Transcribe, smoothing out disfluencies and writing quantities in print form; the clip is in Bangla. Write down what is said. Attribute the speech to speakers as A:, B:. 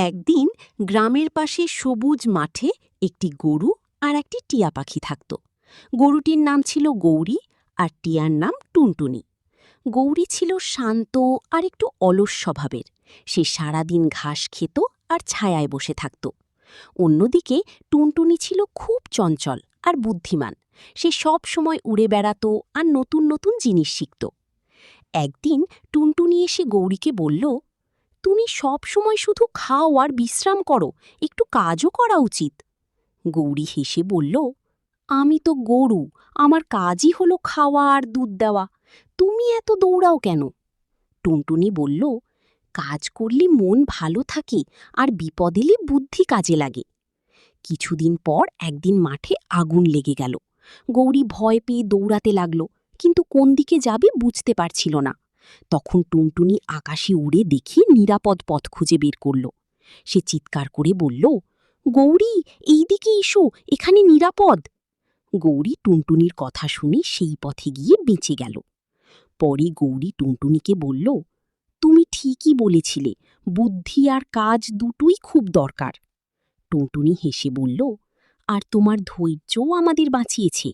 A: একদিন গ্রামের পাশে সবুজ মাঠে একটি গরু আর একটি টিয়া পাখি থাকত। গরুটির নাম ছিল গৌরী আর টিয়ার নাম টুনটুনি। গৌরী ছিল শান্ত আর একটু অলস স্বভাবের। সে সারাদিন ঘাস খেত আর ছায়ায় বসে থাকত। অন্যদিকে টুনটুনি ছিল খুব চঞ্চল আর বুদ্ধিমান। সে সব সময় উড়ে বেড়াত আর নতুন নতুন জিনিস শিখত। একদিন টুনটুনি এসে গৌরীকে বলল, তুমি সব সময় শুধু খাও আর বিশ্রাম করো, একটু কাজও করা উচিত। গৌরী হেসে বলল, আমি তো গরু, আমার কাজই হলো খাওয়া আর দুধ দেওয়া। তুমি এত দৌড়াও কেন? টুনটুনি বলল, কাজ করলে মন ভালো থাকে আর বিপদ এলে বুদ্ধি কাজে লাগে। কিছুদিন পর একদিন মাঠে আগুন লেগে গেল। গৌরী ভয় পেয়ে দৌড়াতে লাগল, কিন্তু কোন দিকে যাবে বুঝতে পারছিল না। তখন টুনটুনি আকাশে উড়ে দেখে নিরাপদ পথ খুঁজে বের করল। সে চিৎকার করে বলল, গৌরী, এই দিকে এসো, এখানে নিরাপদ। গৌরী টুনটুনির কথা শুনে সেই পথে গিয়ে বেঁচে গেল। পরে গৌরী টুনটুনিকে বলল, তুমি ঠিকই বলেছিলে, বুদ্ধি আর কাজ দুটোই খুব দরকার। টুনটুনি হেসে বলল, আর তোমার ধৈর্যও আমাদের বাঁচিয়েছে।